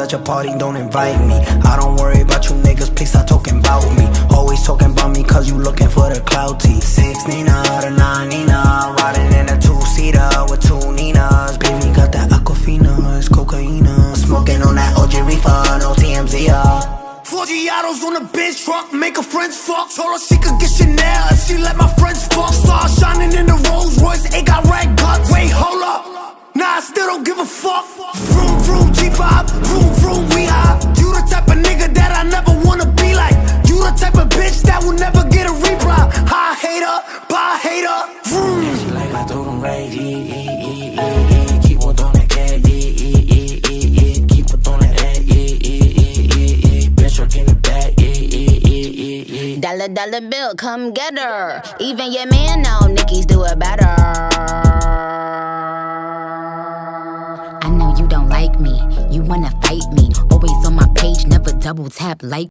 At your party, don't invite me. I don't worry about you niggas, please stop talking about me. Always talking about me cause you looking for the clouty. 6 Nina to 9 Nina, riding in a 2-seater with 2 Ninas. Baby got that Aquafina, it's cocaina. Smoking on that OG reefer, no TMZ. 4 Giottos on a bitch truck, make her friends fuck. Told her she could get Chanel if she let my friends fuck. Stars shining in the Rolls Royce, it got red guts. Wait, hold up, nah, I still don't give a fuck. Vroom, vroom, G5, vroom, vroom, we high. You the type of nigga that I never wanna be like. You the type of bitch that will never get a reply. High hater, bye hater, vroom. Yeah, she like I told him right, keep on throwing that cat, keep on throwing that bitch working the back, Dollar, dollar bill, come get her. Even your man know Nicki's do it better. I know you don't like me, you wanna fight me. Always on my page, never double tap like